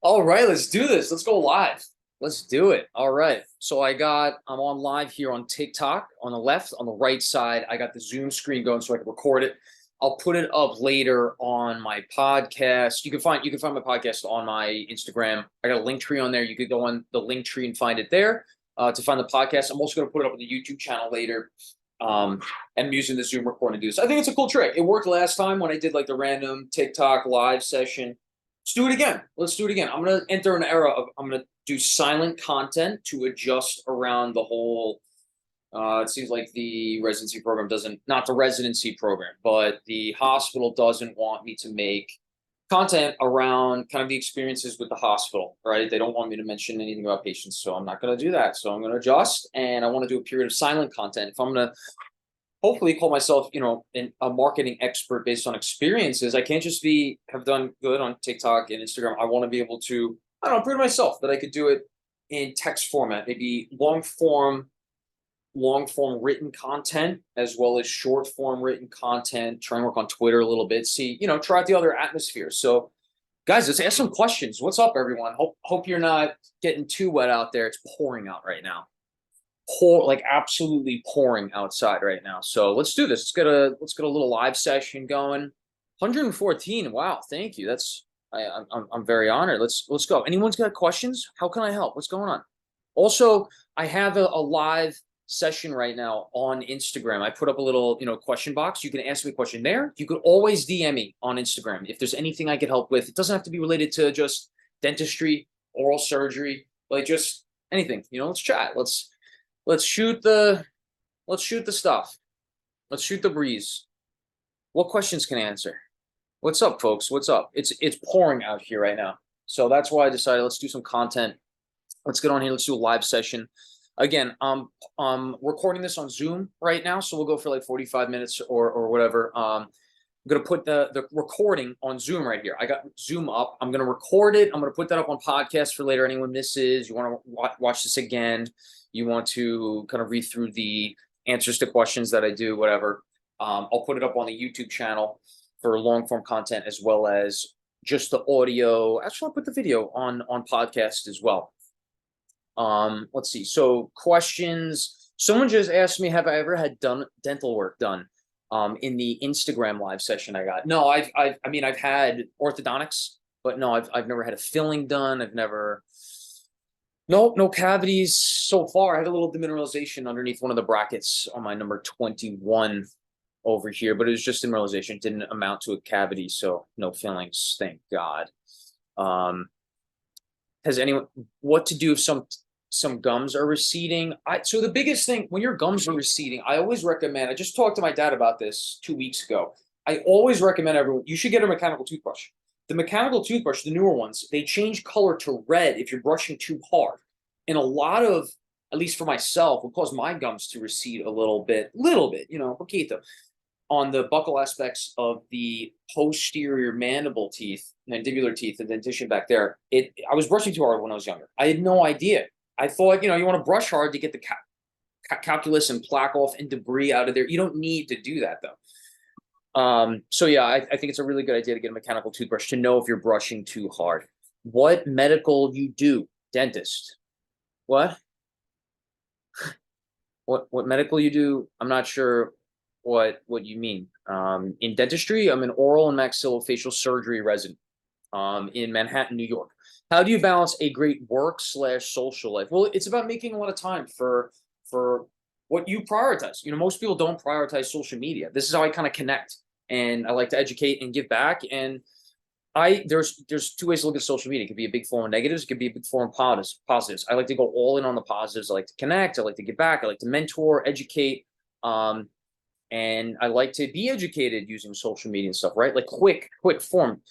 All right, let's do this. Let's go live. Let's do it. All right. So I'm on live here on TikTok on the left, on the right side. I got the Zoom screen going so I can record it. I'll put it up later on my podcast. You can find my podcast on my Instagram. I got a link tree on there. You could go on the link tree and find it there to find the podcast. I'm also going to put it up on the YouTube channel later. And I'm using the Zoom recording to do this. I think it's a cool trick. It worked last time when I did like the random TikTok live session. Let's do it again. Let's do it again. I'm going to enter an era of I'm going to do silent content to adjust around the whole. It seems like the residency program doesn't, not the residency program, but the hospital doesn't want me to make content around kind of the experiences with the hospital, right? They don't want me to mention anything about patients, so I'm not going to do that. So I'm going to adjust, and I want to do a period of silent content. If I'm going to hopefully call myself, a marketing expert based on experiences. I can't just have done good on TikTok and Instagram. I want to be able to, I don't know, prove to myself that I could do it in text format, maybe long form written content as well as short form written content. Try and work on Twitter a little bit. See, try out the other atmospheres. So, guys, let's ask some questions. What's up, everyone? Hope you're not getting too wet out there. It's pouring out right now, like absolutely pouring outside right now. So let's do this. Let's get a little live session going. 114. Wow, thank you. I'm very honored. Let's go. Anyone's got questions? How can I help? What's going on? Also, I have a live session right now on Instagram. I put up a little, question box. You can ask me a question there. You could always DM me on Instagram if there's anything I could help with. It doesn't have to be related to just dentistry, oral surgery, like just anything. Let's chat. Let's shoot the let's shoot the stuff. Let's shoot the breeze. What questions can I answer? What's up, folks? What's up? It's pouring out here right now. So that's why I decided let's do some content. Let's get on here. Let's do a live session. Again, I'm recording this on Zoom right now, so we'll go for like 45 minutes or whatever. I'm gonna put the recording on Zoom right here. I got Zoom up. I'm gonna record it. I'm gonna put that up on podcast for later. Anyone misses, you want to watch this again, you want to kind of read through the answers to questions that I do, whatever. I'll put it up on the YouTube channel for long form content as well as just the audio. Actually, I'll put the video on podcast as well. Let's see. So questions. Someone just asked me, have I ever had done dental work done? In the Instagram live session I got. No, I've had orthodontics, but no, I've never had a filling done. I've never, nope, no cavities so far. I had a little demineralization underneath one of the brackets on my number 21 over here, but it was just demineralization. It didn't amount to a cavity, so no fillings, thank God. Has anyone, what to do if some gums are receding? So the biggest thing when your gums are receding, I always recommend, I just talked to my dad about this 2 weeks ago. I always recommend everyone, you should get a mechanical toothbrush. The mechanical toothbrush, the newer ones, they change color to red if you're brushing too hard. And a lot of, at least for myself, will cause my gums to recede a little bit, poquito, on the buccal aspects of the posterior mandible teeth, mandibular teeth, the dentition back there. I was brushing too hard when I was younger. I had no idea. I thought, you want to brush hard to get the calculus and plaque off and debris out of there. You don't need to do that though. So yeah, I think it's a really good idea to get a mechanical toothbrush to know if you're brushing too hard. What medical you do? Dentist. What? What medical you do? I'm not sure what you mean. In dentistry, I'm an oral and maxillofacial surgery resident in Manhattan, New York. How do you balance a great work/social life? Well, it's about making a lot of time for what you prioritize. Most people don't prioritize social media. This is how I kind of connect, and I like to educate and give back. And there's two ways to look at social media. It could be a big form of negatives. It could be a big form of positives. I like to go all in on the positives. I like to connect. I like to give back. I like to mentor, educate. And I like to be educated using social media and stuff, right? Like quick form.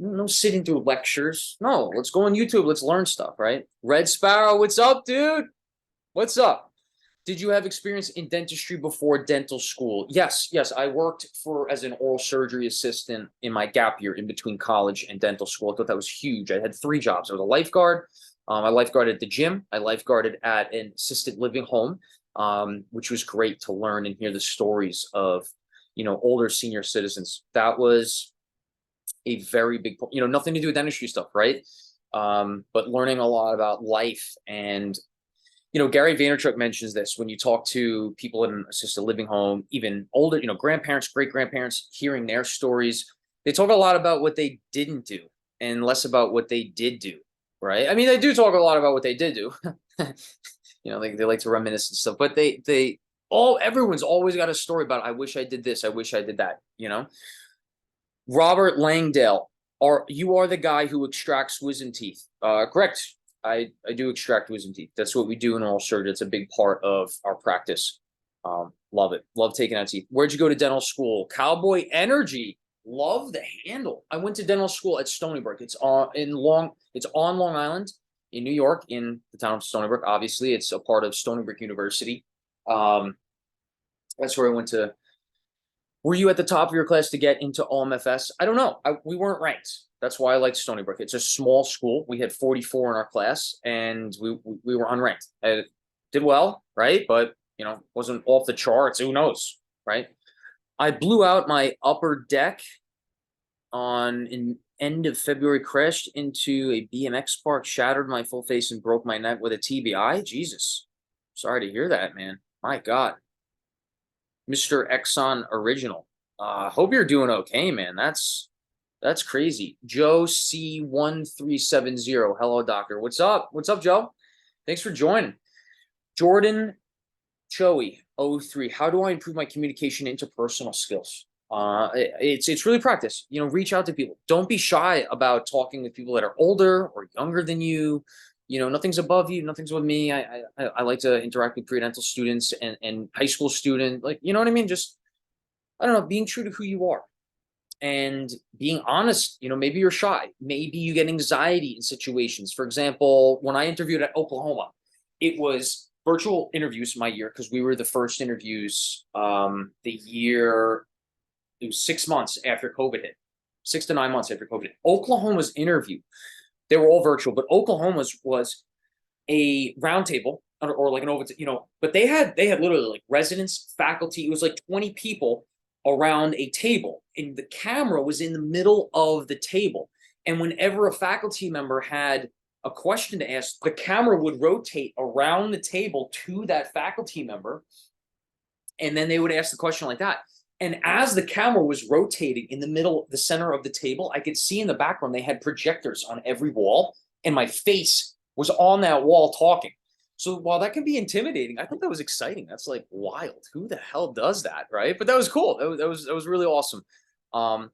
No sitting through lectures. No, let's go on YouTube. Let's learn stuff, right? Red Sparrow, what's up, dude? What's up? Did you have experience in dentistry before dental school? Yes. I worked as an oral surgery assistant in my gap year in between college and dental school. I thought that was huge. I had 3 jobs. I was a lifeguard. I lifeguarded at the gym. I lifeguarded at an assisted living home, which was great to learn and hear the stories of, older senior citizens. That was a very big, nothing to do with dentistry stuff, right? But learning a lot about life. And Gary Vaynerchuk mentions this when you talk to people in an assisted living home, even older, grandparents, great grandparents, hearing their stories. They talk a lot about what they didn't do and less about what they did do, right? I mean, they do talk a lot about what they did do. They like to reminisce and stuff, but everyone's always got a story about, I wish I did this, I wish I did that, Robert Langdale, you are the guy who extracts wisdom teeth. Correct. I do extract wisdom teeth. That's what we do in oral surgery. It's a big part of our practice. Love it. Love taking out teeth. Where'd you go to dental school? Cowboy Energy. Love the handle. I went to dental school at Stony Brook. It's on Long Island in New York, in the town of Stony Brook. Obviously, it's a part of Stony Brook University. That's where I went to. Were you at the top of your class to get into OMFS? I don't know. We weren't ranked. That's why I liked Stony Brook. It's a small school. We had 44 in our class, and we were unranked. I did well, right? But wasn't off the charts. Who knows, right? I blew out my upper deck in end of February, crashed into a BMX park, shattered my full face, and broke my neck with a TBI. Jesus. Sorry to hear that, man. My God. Mr. Exxon Original. Hope you're doing okay, man. That's crazy. Joe C1370. Hello, doctor. What's up? What's up, Joe? Thanks for joining. Jordan Choey 03. How do I improve my communication interpersonal skills? It's really practice. Reach out to people. Don't be shy about talking with people that are older or younger than you. Nothing's above you. Nothing's with me. I like to interact with pre-dental students and high school students. Like, you know what I mean? Just, I don't know, being true to who you are and being honest. Maybe you're shy. Maybe you get anxiety in situations. For example, when I interviewed at Oklahoma, it was virtual interviews my year because we were the first interviews the year. It was 6 months after COVID hit, 6 to 9 months after COVID hit. Oklahoma's interview, they were all virtual, but Oklahoma's was a roundtable or like an over, but they had literally like residents, faculty. It was like 20 people around a table, and the camera was in the middle of the table. And whenever a faculty member had a question to ask, the camera would rotate around the table to that faculty member, and then they would ask the question like that. And as the camera was rotating in the center of the table, I could see in the background they had projectors on every wall, and my face was on that wall talking. So while that can be intimidating, I thought that was exciting. That's like wild. Who the hell does that, right? But that was cool. That was really awesome. I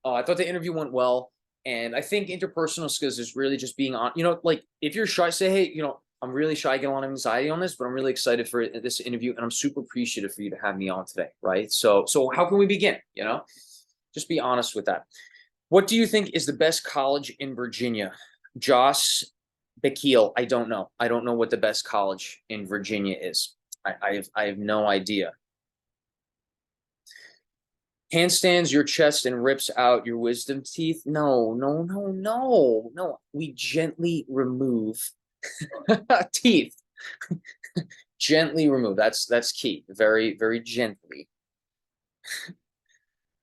thought the interview went well, and I think interpersonal skills is really just being on. Like if you're shy, say, hey, I'm really shy, I get a lot of anxiety on this, but I'm really excited for this interview, and I'm super appreciative for you to have me on today, right? So how can we begin? Just be honest with that. What do you think is the best college in Virginia? Josh Bekeel, I don't know. I don't know what the best college in Virginia is. I have no idea. Handstands your chest and rips out your wisdom teeth? No. We gently remove teeth. Gently remove. That's key. Very, very gently.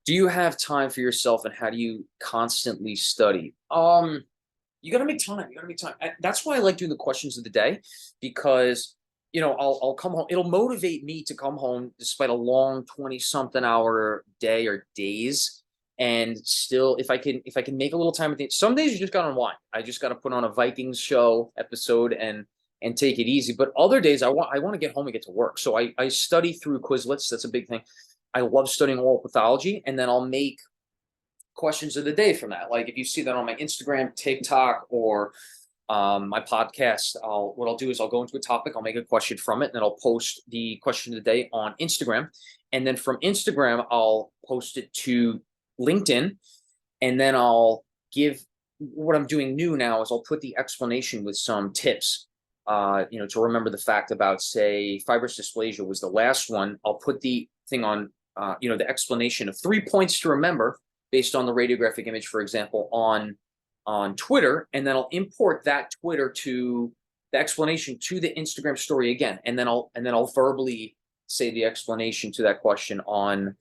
Do you have time for yourself, and how do you constantly study? You gotta make time. That's why I like doing the questions of the day, because I'll come home. It'll motivate me to come home despite a long 20-something hour day or days. And still, if I can make a little time at the some days you just gotta unwind. I just gotta put on a Vikings show episode and take it easy. But other days I want to get home and get to work. So I study through Quizlets. That's a big thing. I love studying oral pathology, and then I'll make questions of the day from that. Like if you see that on my Instagram, TikTok, or my podcast, what I'll do is I'll go into a topic, I'll make a question from it, and then I'll post the question of the day on Instagram. And then from Instagram, I'll post it to LinkedIn, and then I'll give what I'm doing new now is I'll put the explanation with some tips, to remember the fact about, say, fibrous dysplasia was the last one. I'll put the thing on, the explanation of 3 points to remember based on the radiographic image, for example, on Twitter, and then I'll import that Twitter to the explanation to the Instagram story again, and then I'll verbally say the explanation to that question on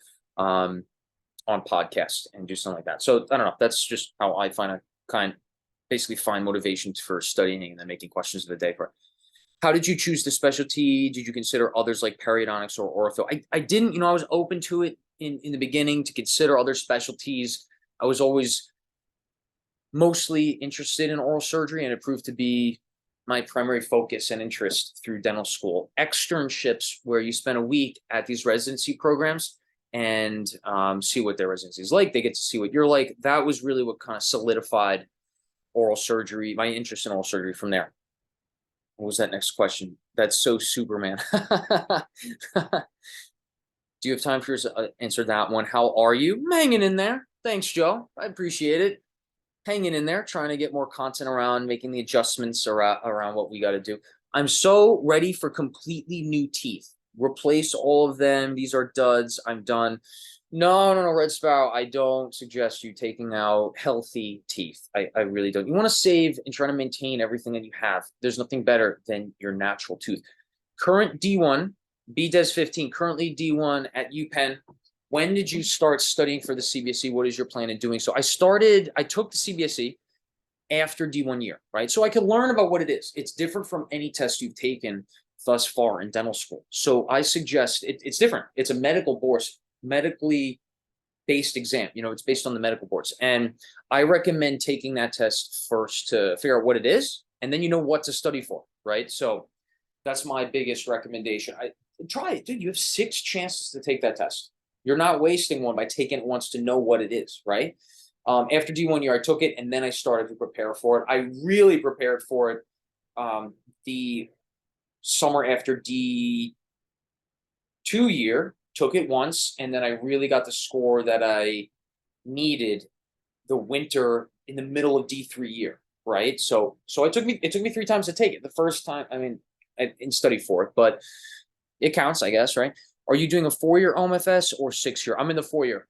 on podcast and do something like that. So I don't know. That's just how I basically find motivations for studying and then making questions of the day for. How did you choose the specialty? Did you consider others like periodontics or ortho? I didn't, I was open to it in the beginning to consider other specialties. I was always mostly interested in oral surgery, and it proved to be my primary focus and interest through dental school. Externships, where you spend a week at these residency programs and see what their residency is like. They get to see what you're like. That was really what kind of solidified oral surgery, my interest in oral surgery from there. What was that next question? That's so Superman. Do you have time for yours to answer that one? How are you? I'm hanging in there. Thanks, Joe. I appreciate it. Hanging in there, trying to get more content around, making the adjustments around what we got to do. I'm so ready for completely new teeth. Replace all of them. These are duds. I'm done. No, Red Sparrow. I don't suggest you taking out healthy teeth. I really don't. You want to save and try to maintain everything that you have. There's nothing better than your natural tooth. Current D1, BDES 15, currently D1 at UPenn. When did you start studying for the CBSE? What is your plan in doing so? I took the CBSE after D1 year, right? So I could learn about what it is. It's different from any test you've taken thus far in dental school. So I suggest it's different. It's a medically based exam. It's based on the medical boards. And I recommend taking that test first to figure out what it is, and then you know what to study for, right? So that's my biggest recommendation. Try it, dude. You have 6 chances to take that test. You're not wasting one by taking it once to know what it is, right? After D1 year, I took it, and then I started to prepare for it. I really prepared for it the summer after D2 year, took it once, and then I really got the score that I needed the winter in the middle of D3 year, right? So it took me 3 times to take it. The first time, I didn't study for it, but it counts, I guess, right? Are you doing a 4-year OMFS or 6-year? I'm in the 4-year.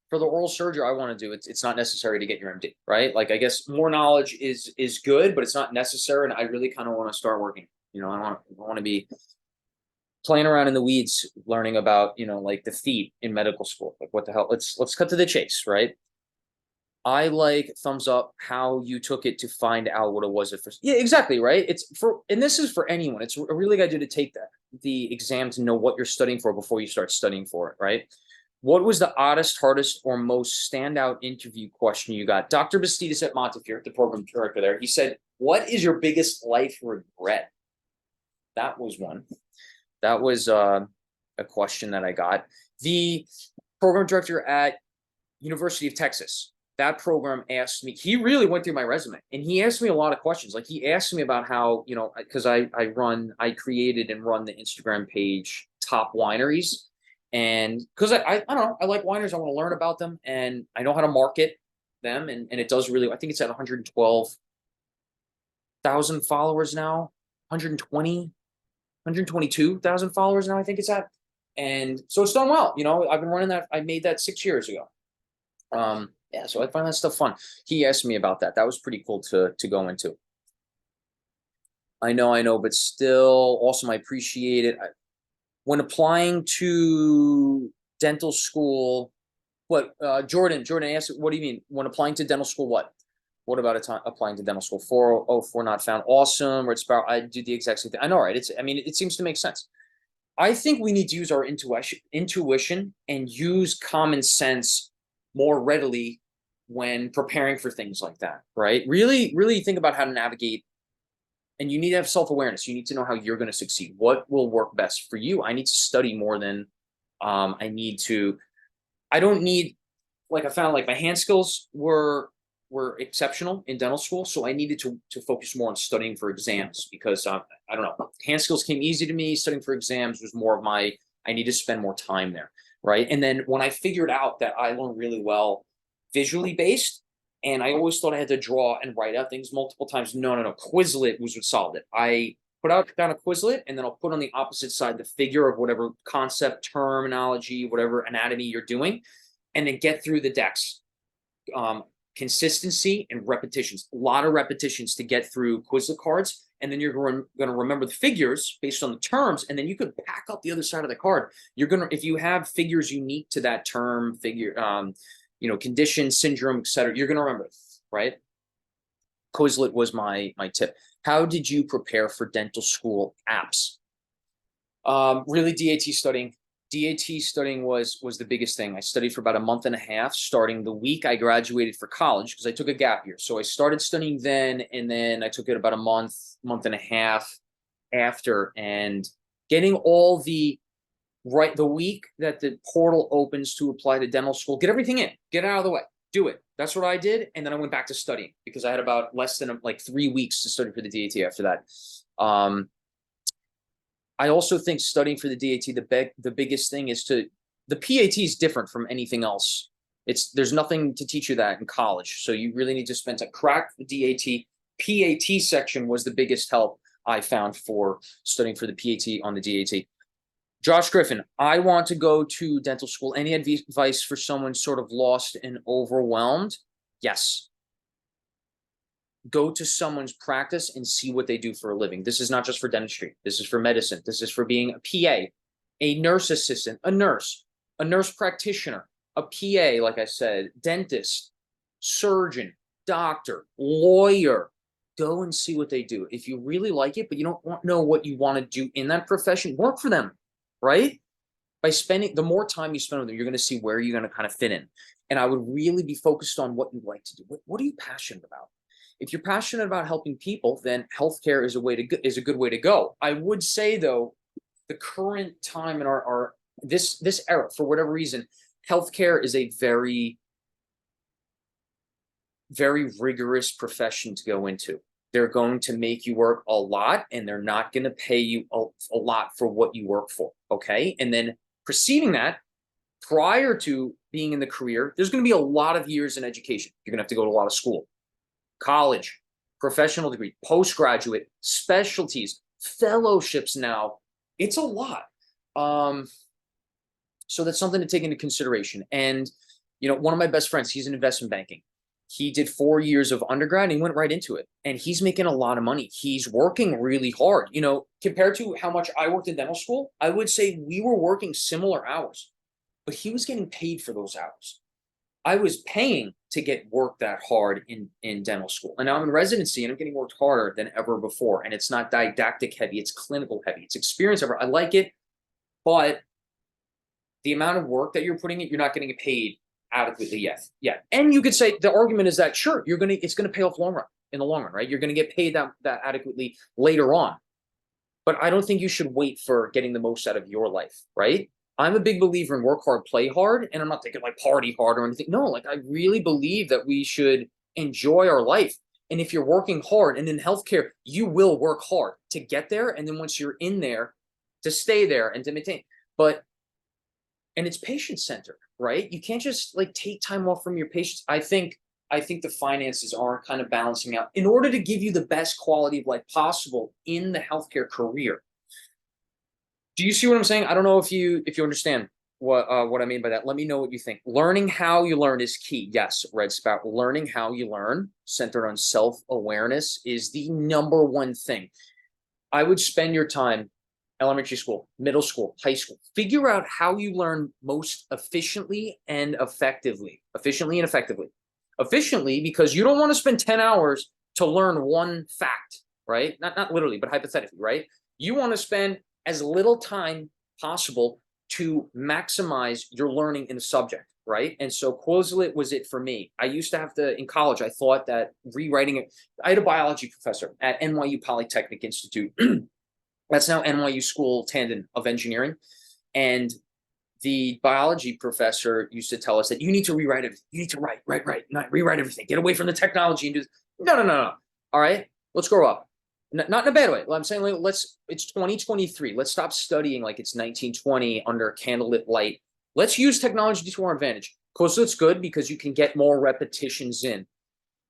For the oral surgery I want to do, it's not necessary to get your MD, right? Like, I guess more knowledge is good, but it's not necessary. And I really kind of want to start working. I want to be playing around in the weeds, learning about, like the feet in medical school. Like, what the hell? Let's cut to the chase, right? I like thumbs up how you took it to find out what it was at first. Yeah, exactly, right? And this is for anyone. It's a really good idea to take the exam to know what you're studying for before you start studying for it, right? What was the oddest, hardest, or most standout interview question you got? Dr. Bastidas at Montefiore, the program director there, he said, "What is your biggest life regret?" That was one. That was a question that I got. The program director at University of Texas, that program asked me, he really went through my resume, and he asked me a lot of questions. Like, he asked me about how, because I created and run the Instagram page Top Wineries. And because I don't know, I like wineries. I want to learn about them, and I know how to market them. And it does really, I think it's at 112,000 followers now, 122,000 followers now, I think it's at. And so it's done well. I've been running that. I made that 6 years ago. Yeah, so I find that stuff fun. He asked me about that. That was pretty cool to go into. I know, but still, awesome. I appreciate it. When applying to dental school, what, Jordan asked, what do you mean? When applying to dental school, what? What about applying to dental school? 404 not found. Awesome. Red Sparrow, I do the exact same thing. I know, right? It seems to make sense. I think we need to use our intuition and use common sense more readily when preparing for things like that, right? Really, really think about how to navigate. And you need to have self-awareness. You need to know how you're going to succeed. What will work best for you? I need to study more than I don't need, like, I found like my hand skills were exceptional in dental school. So I needed to focus more on studying for exams because I don't know, hand skills came easy to me. Studying for exams was more of I need to spend more time there. Right. And then when I figured out that I learned really well visually based, and I always thought I had to draw and write out things multiple times. No. Quizlet was what solved it. I put down a Quizlet, and then I'll put on the opposite side the figure of whatever concept, terminology, whatever anatomy you're doing, and then get through the decks. Consistency and repetitions. A lot of repetitions to get through Quizlet cards and then you're going to remember the figures based on the terms, and then you could back up the other side of the card. You're going to, if you have figures unique to that term, figure, condition, syndrome, etc., you're going to remember it, right? Quizlet was my tip. How did you prepare for dental school apps? Really DAT studying. DAT studying was the biggest thing. I studied for about a month and a half, starting the week I graduated for college, because I took a gap year. So I started studying then, and then I took it about a month and a half after, and getting all the week that the portal opens to apply to dental school, get everything in, get it out of the way, do it. That's what I did. And then I went back to studying, because I had about less than like 3 weeks to study for the DAT after that. I also think studying for the DAT, the biggest thing is the PAT is different from anything else. There's nothing to teach you that in college. So you really need to spend time, crack the DAT. PAT section was the biggest help I found for studying for the PAT on the DAT. Josh Griffin, I want to go to dental school. Any advice for someone sort of lost and overwhelmed? Yes. Go to someone's practice and see what they do for a living. This is not just for dentistry. This is for medicine. This is for being a PA, a nurse assistant, a nurse practitioner, a PA, like I said, dentist, surgeon, doctor, lawyer. Go and see what they do. If you really like it, but you don't know what you want to do in that profession, work for them, right? By spending, the more time you spend with them, you're going to see where you're going to kind of fit in. And I would really be focused on what you like to do. What are you passionate about? If you're passionate about helping people, then healthcare is a good way to go. I would say, though, the current time in our this era, for whatever reason, healthcare is a very, very rigorous profession to go into. They're going to make you work a lot, and they're not going to pay you a lot for what you work for. Okay, and then preceding that, prior to being in the career, there's going to be a lot of years in education. You're going to have to go to a lot of school. College, professional degree, postgraduate, specialties, fellowships now. It's a lot. So that's something to take into consideration. And, one of my best friends, he's in investment banking. He did 4 years of undergrad and he went right into it. And he's making a lot of money. He's working really hard. Compared to how much I worked in dental school, I would say we were working similar hours, but he was getting paid for those hours. I was paying to get work that hard in dental school. And now I'm in residency and I'm getting worked harder than ever before. And it's not didactic heavy, it's clinical heavy, it's experience heavy. I like it, but the amount of work that you're putting in, you're not getting paid adequately yet. Yeah. And you could say the argument is that sure, it's gonna pay off in the long run, right? You're gonna get paid that adequately later on. But I don't think you should wait for getting the most out of your life, right? I'm a big believer in work hard, play hard, and I'm not thinking like party hard or anything. No, like I really believe that we should enjoy our life. And if you're working hard, and in healthcare, you will work hard to get there. And then once you're in there, to stay there and to maintain. And it's patient-centered, right? You can't just like take time off from your patients. I think the finances aren't kind of balancing out in order to give you the best quality of life possible in the healthcare career. Do you see what I'm saying? I don't know if you understand what I mean by that. Let me know what you think. Learning how you learn is key. Yes, Red Spout. Learning how you learn, centered on self-awareness, is the number one thing. I would spend your time, elementary school, middle school, high school. Figure out how you learn most efficiently and effectively. Efficiently and effectively. Efficiently, because you don't want to spend 10 hours to learn one fact, right? Not literally, but hypothetically, right? You want to spend as little time possible to maximize your learning in the subject, right? And so Quizlet was it for me. I used to have to, in college, I thought that rewriting it, I had a biology professor at NYU Polytechnic Institute. That's now NYU School Tandon of Engineering. And the biology professor used to tell us that you need to rewrite it. You need to write, not rewrite everything. Get away from the technology and do this. No. All right, let's grow up. Not in a bad way. I'm saying it's 2023. Let's stop studying like it's 1920 under candlelit light. Let's use technology to our advantage. Quizlet's good because you can get more repetitions in.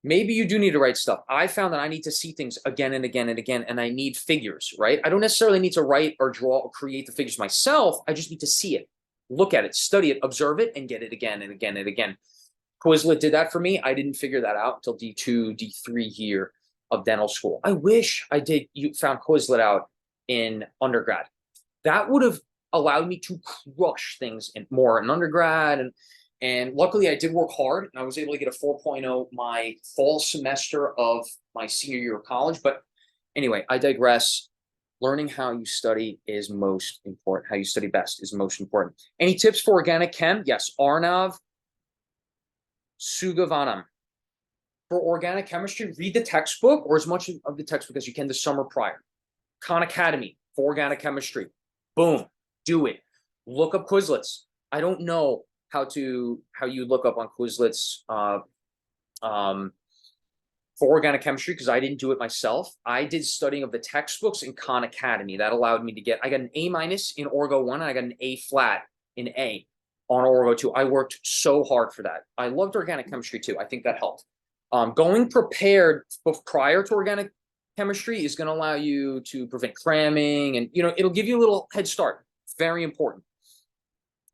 Maybe you do need to write stuff. I found that I need to see things again and again and again, and I need figures, right? I don't necessarily need to write or draw or create the figures myself. I just need to see it, look at it, study it, observe it, and get it again and again and again. Quizlet did that for me. I didn't figure that out until D2, D3 here. of dental school. I wish I did. You found Quizlet out in undergrad. That would have allowed me to crush things in more in undergrad. And luckily I did work hard and I was able to get a 4.0 my fall semester of my senior year of college. But anyway, I digress. Learning how you study is most important. How you study best is most important. Any tips for organic chem? Yes, Arnav Sugavanam. For organic chemistry, read the textbook or as much of the textbook as you can the summer prior. Khan Academy for organic chemistry. Boom, do it. Look up Quizlets. I don't know how you look up on Quizlets for organic chemistry because I didn't do it myself. I did studying of the textbooks in Khan Academy. That allowed me to get, I got an A- in Orgo 1 and I got an A flat in A on Orgo 2. I worked so hard for that. I loved organic chemistry too. I think that helped. Going prepared prior to organic chemistry is going to allow you to prevent cramming and, it'll give you a little head start. It's very important.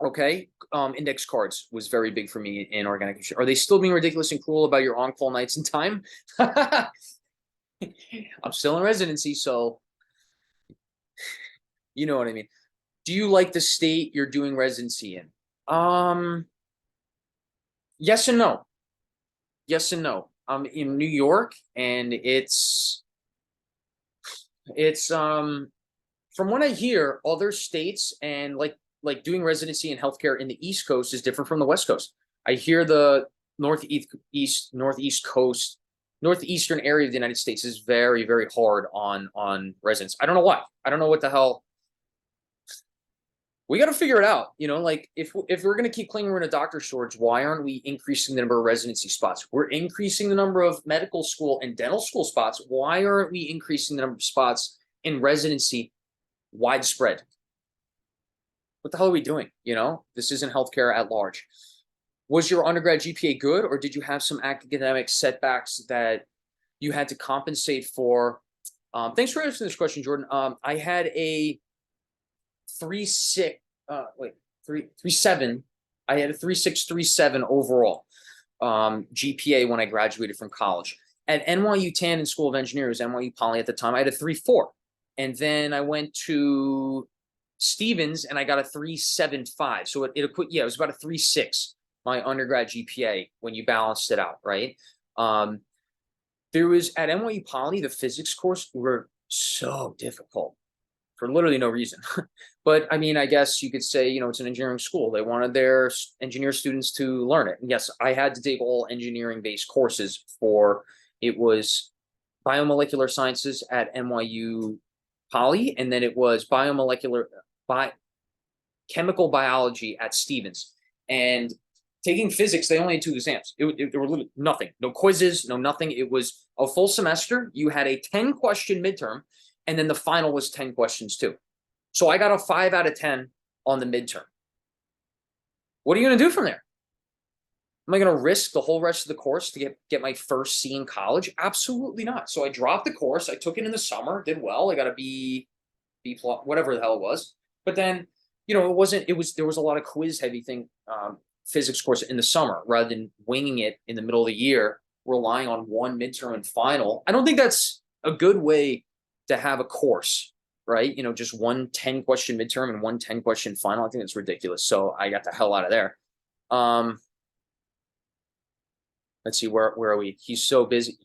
Okay. Index cards was very big for me in organic chemistry. Are they still being ridiculous and cruel about your on-call nights and time? I'm still in residency, so you know what I mean. Do you like the state you're doing residency in? Yes and no. Yes and no. I'm in New York and it's from what I hear, other states and like doing residency in healthcare in the East Coast is different from the West Coast. I hear the northeastern area of the United States is very, very hard on residents. I don't know why. I don't know what the hell. We got to figure it out. Like if we're going to keep claiming we're in a doctor shortage, why aren't we increasing the number of residency spots? We're increasing the number of medical school and dental school spots. Why aren't we increasing the number of spots in residency widespread? What the hell are we doing? This isn't healthcare at large. Was your undergrad GPA good, or did you have some academic setbacks that you had to compensate for? Thanks for answering this question, Jordan. I had a 3.6, 3.7. I had a 3.637 overall GPA when I graduated from college. At NYU Tandon School of Engineering, NYU Poly at the time, I had a 3.4. And then I went to Stevens and I got a 3.75. So it was about a 3.6, my undergrad GPA when you balanced it out, right? There was at NYU Poly, the physics course were so difficult for literally no reason. But I mean, I guess you could say, it's an engineering school. They wanted their engineer students to learn it. And yes, I had to take all engineering based courses it was biomolecular sciences at NYU Poly, and then it was chemical biology at Stevens. And taking physics, they only had 2 exams. There were literally nothing, no quizzes, no nothing. It was a full semester. You had a 10-question midterm, and then the final was 10 questions too. So I got a 5 out of 10 on the midterm. What are you going to do from there? Am I going to risk the whole rest of the course to get my first C in college? Absolutely not. So I dropped the course. I took it in the summer, did well. I got a B plus, whatever the hell it was. But then, there was a lot of quiz heavy physics course in the summer rather than winging it in the middle of the year, relying on one midterm and final. I don't think that's a good way to have a course, right? Just one 10-question midterm and one 10-question final. I think it's ridiculous. So I got the hell out of there. Let's see, where are we? He's so busy.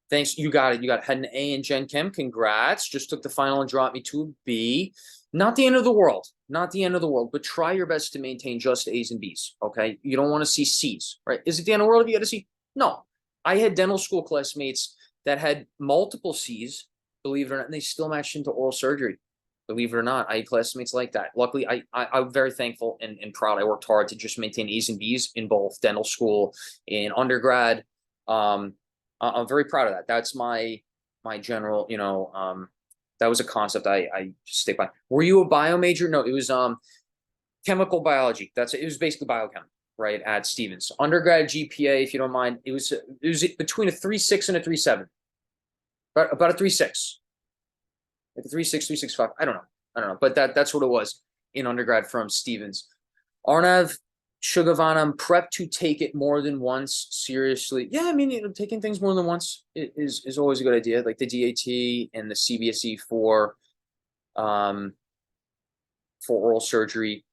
Thanks. You got it. Had an A in Gen Chem. Congrats. Just took the final and dropped me to a B. Not the end of the world. Not the end of the world, but try your best to maintain just A's and B's. Okay. You don't want to see C's, right? Is it the end of the world if you had a C? No. I had dental school classmates that had multiple C's, believe it or not, and they still matched into oral surgery. Believe it or not, I had classmates like that. Luckily, I'm very thankful and proud. I worked hard to just maintain A's and B's in both dental school and undergrad. I'm very proud of that. That's my general, that was a concept I stick by. Were you a bio major? No, it was chemical biology. It was basically biochem, right, at Stevens. Undergrad GPA, if you don't mind, it was between a 3.6 and a 3.7. About a 3.6. Like a 3.6, 3.65. I don't know. But that's what it was in undergrad from Stevens. Arnav Shugavana, I'm prepped to take it more than once. Seriously. Yeah, I mean, taking things more than once is always a good idea. Like the DAT and the CBSE um, for oral surgery.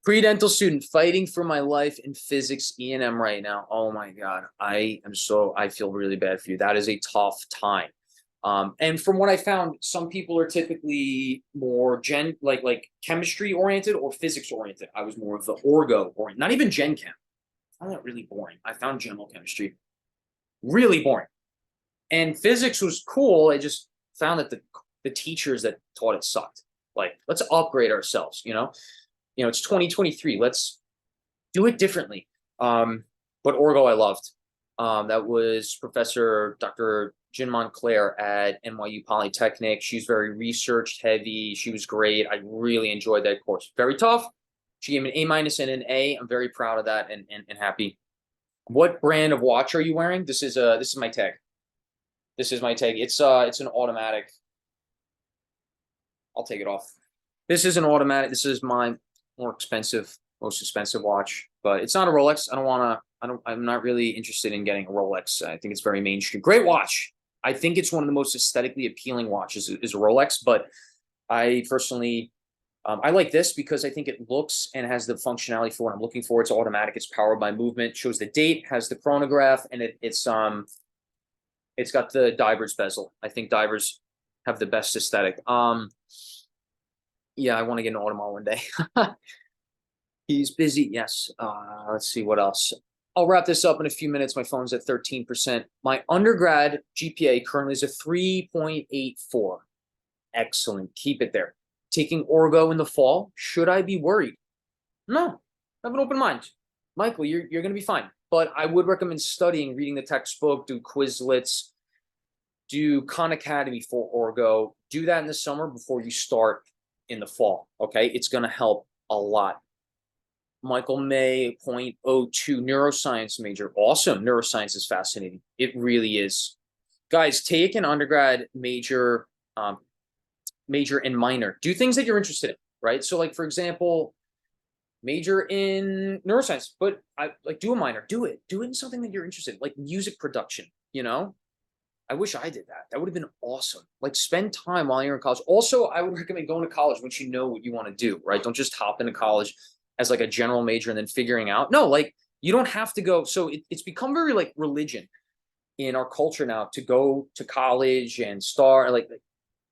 Pre-dental student fighting for my life in physics E&M right now. Oh my God. I feel really bad for you. That is a tough time. And from what I found, some people are typically more like chemistry oriented or physics oriented. I was more of the orgo oriented, not even gen chem. I found that really boring. I found general chemistry really boring. And physics was cool. I just found that the teachers that taught it sucked. Like, let's upgrade ourselves, it's 2023. Let's do it differently. But orgo I loved. That was Professor Dr. Jen Montclair at NYU Polytechnic. She's very research heavy. She was great. I really enjoyed that course. Very tough. She gave me an A- and an A. I'm very proud of that and happy. What brand of watch are you wearing? This is my tag. This is my tag. It's an automatic. I'll take it off. This is an automatic. This is my most expensive watch, but it's not a Rolex. I'm not really interested in getting a Rolex. I think it's very mainstream. Great watch. I think it's one of the most aesthetically appealing watches is a Rolex, but I personally, I like this because I think it looks and has the functionality for what I'm looking for. It's automatic. It's powered by movement, shows the date, has the chronograph, and it's got the divers bezel. I think divers have the best aesthetic. Yeah, I want to get an Audemars one day. He's busy. Yes. Let's see what else. I'll wrap this up in a few minutes. My phone's at 13%. My undergrad GPA currently is a 3.84. Excellent. Keep it there. Taking Orgo in the fall. Should I be worried? No. Have an open mind. Michael, you're going to be fine. But I would recommend studying, reading the textbook, do Quizlets, do Khan Academy for Orgo. Do that in the summer before you start in the fall. Okay? It's going to help a lot. Michael May, 0.02, neuroscience major. Awesome. Neuroscience is fascinating. It really is. Guys, take an undergrad major, major and minor. Do things that you're interested in, right? So like, for example, major in neuroscience, but do a minor. Do it in something that you're interested in, like music production, I wish I did that. That would have been awesome. Like, spend time while you're in college. Also, I would recommend going to college once you know what you want to do, right? Don't just hop into college as like a general major and then figuring out. No, like, you don't have to go. So it's become very like religion in our culture now to go to college and start. Like,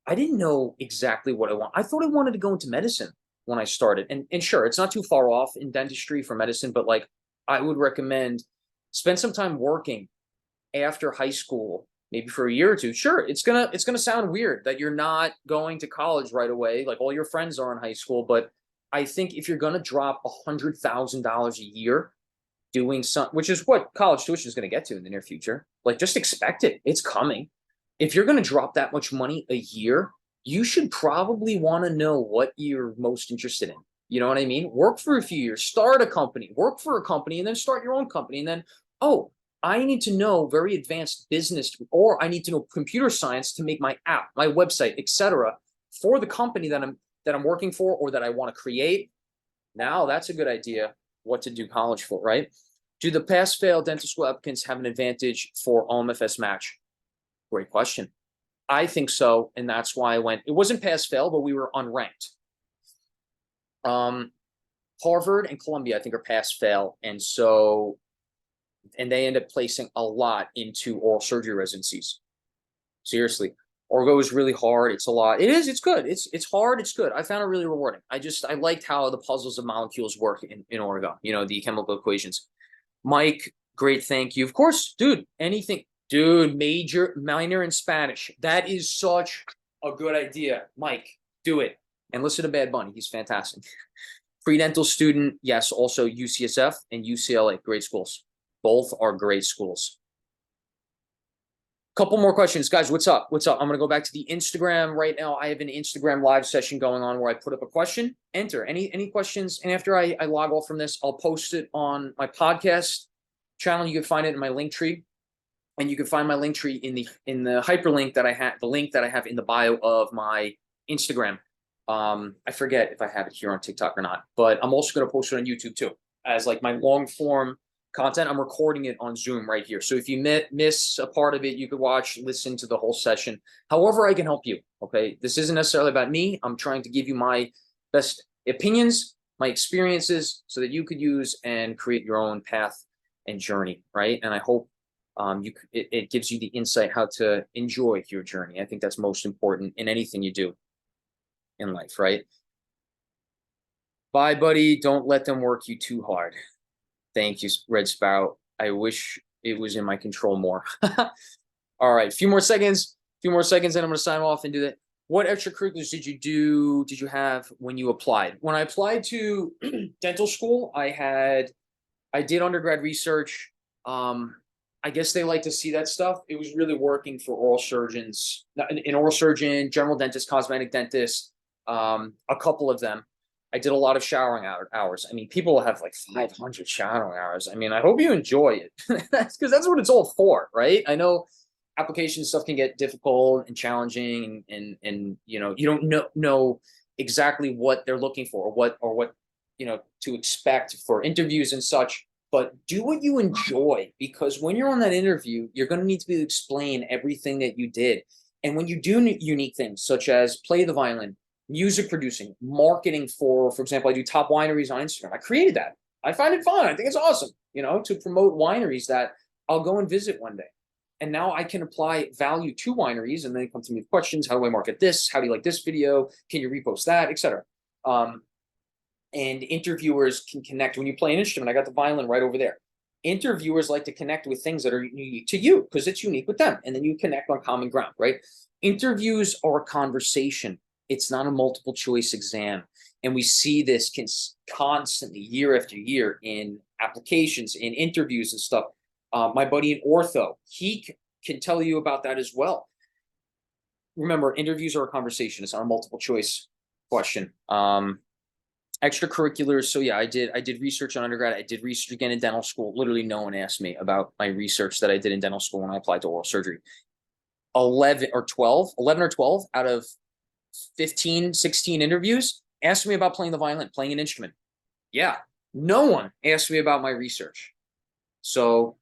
I didn't know exactly what I want. I thought I wanted to go into medicine when I started. And sure, it's not too far off in dentistry for medicine, but like, I would recommend spend some time working after high school, maybe for a year or two. Sure, it's gonna sound weird that you're not going to college right away, like all your friends are in high school, but I think if you're gonna drop $100,000 a year doing which is what college tuition is gonna get to in the near future, like, just expect it. It's coming. If you're gonna drop that much money a year, you should probably want to know what you're most interested in. You know what I mean? Work for a few years, start a company, work for a company, and then start your own company, and then, oh, I need to know very advanced business, or I need to know computer science to make my app, my website, etc., for the company that I'm working for or that I want to create. Now that's a good idea what to do college for, right? Do the pass-fail dental school applicants have an advantage for OMFS match? Great question. I think so, and that's why I went. It wasn't pass-fail, but we were unranked. Harvard and Columbia, I think, are pass-fail, and they end up placing a lot into oral surgery residencies. Seriously, Orgo is really hard. It's a lot. It is. It's good. It's hard. It's good. I found it really rewarding. I liked how the puzzles of molecules work in Orgo. The chemical equations. Mike, great. Thank you. Of course, dude. Anything, dude. Major, minor in Spanish. That is such a good idea, Mike. Do it and listen to Bad Bunny. He's fantastic. Pre-dental student, yes. Also UCSF and UCLA, great schools. Both are great schools. Couple more questions, guys. What's up? I'm going to go back to the Instagram right now. I have an Instagram live session going on where I put up a question. Enter any questions, and after I log off from this, I'll post it on my podcast channel. You can find it in my link tree, and you can find my link tree in the hyperlink that I have, the link that I have in the bio of my Instagram. I forget if I have it here on TikTok or not, but I'm also going to post it on YouTube too. as like my long form content. I'm recording it on Zoom right here. So if you miss a part of it, you could listen to the whole session. However, I can help you. Okay. This isn't necessarily about me. I'm trying to give you my best opinions, my experiences, so that you could use and create your own path and journey. Right. And I hope it gives you the insight how to enjoy your journey. I think that's most important in anything you do in life. Right. Bye, buddy. Don't let them work you too hard. Thank you, Red Sparrow. I wish it was in my control more. All right, a few more seconds, and I'm going to sign off and do that. What extracurriculars did you do? Did you have when you applied? When I applied to dental school, I did undergrad research. I guess they like to see that stuff. It was really working for oral surgeons, an oral surgeon, general dentist, cosmetic dentist, a couple of them. I did a lot of showering hours. I mean, people have like 500 showering hours. I mean, I hope you enjoy it because that's what it's all for, right? I know application stuff can get difficult and challenging, and you know, you don't know exactly what they're looking for or what you know to expect for interviews and such. But do what you enjoy, because when you're on that interview, you're going to need to be able to explain everything that you did. And when you do unique things such as play the violin, music producing, marketing for example, I do top wineries on Instagram. I created that. I find it fun. I think it's awesome, you know, to promote wineries that I'll go and visit one day. And now I can apply value to wineries, and then they come to me with questions. How do I market this? How do you like this video? Can you repost that, etc. And interviewers can connect. When you play an instrument, I got the violin right over there. Interviewers like to connect with things that are unique to you because it's unique with them. And then you connect on common ground, right? Interviews are a conversation. It's not a multiple choice exam. And we see this constantly year after year in applications, in interviews and stuff. My buddy in ortho, he can tell you about that as well. Remember, interviews are a conversation. It's not a multiple choice question. Extracurriculars. So yeah, I did research on undergrad. I did research again in dental school. Literally no one asked me about my research that I did in dental school when I applied to oral surgery. 11 or 12 out of 15, 16 interviews asked me about playing the violin, playing an instrument. Yeah, no one asked me about my research. So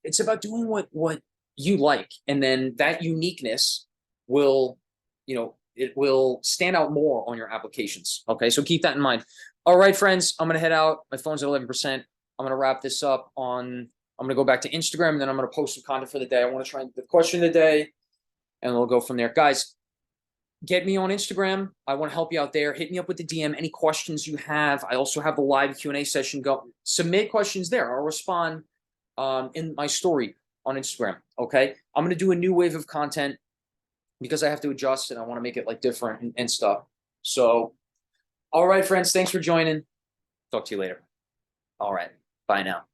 it's about doing what you like, and then that uniqueness will, you know, it will stand out more on your applications. Okay, so keep that in mind. All right, friends, I'm gonna head out. My phone's at 11%. I'm gonna wrap this up on. I'm gonna go back to Instagram, and then I'm gonna post some content for the day. I want to try the question of the day, and we'll go from there, guys. Get me on Instagram. I want to help you out there. Hit me up with the DM. Any questions you have. I also have the live Q&A session. Go submit questions there. I'll respond in my story on Instagram. Okay, I'm gonna do a new wave of content because I have to adjust and I want to make it like different and stuff. So, all right, friends, thanks for joining. Talk to you later. All right, bye now.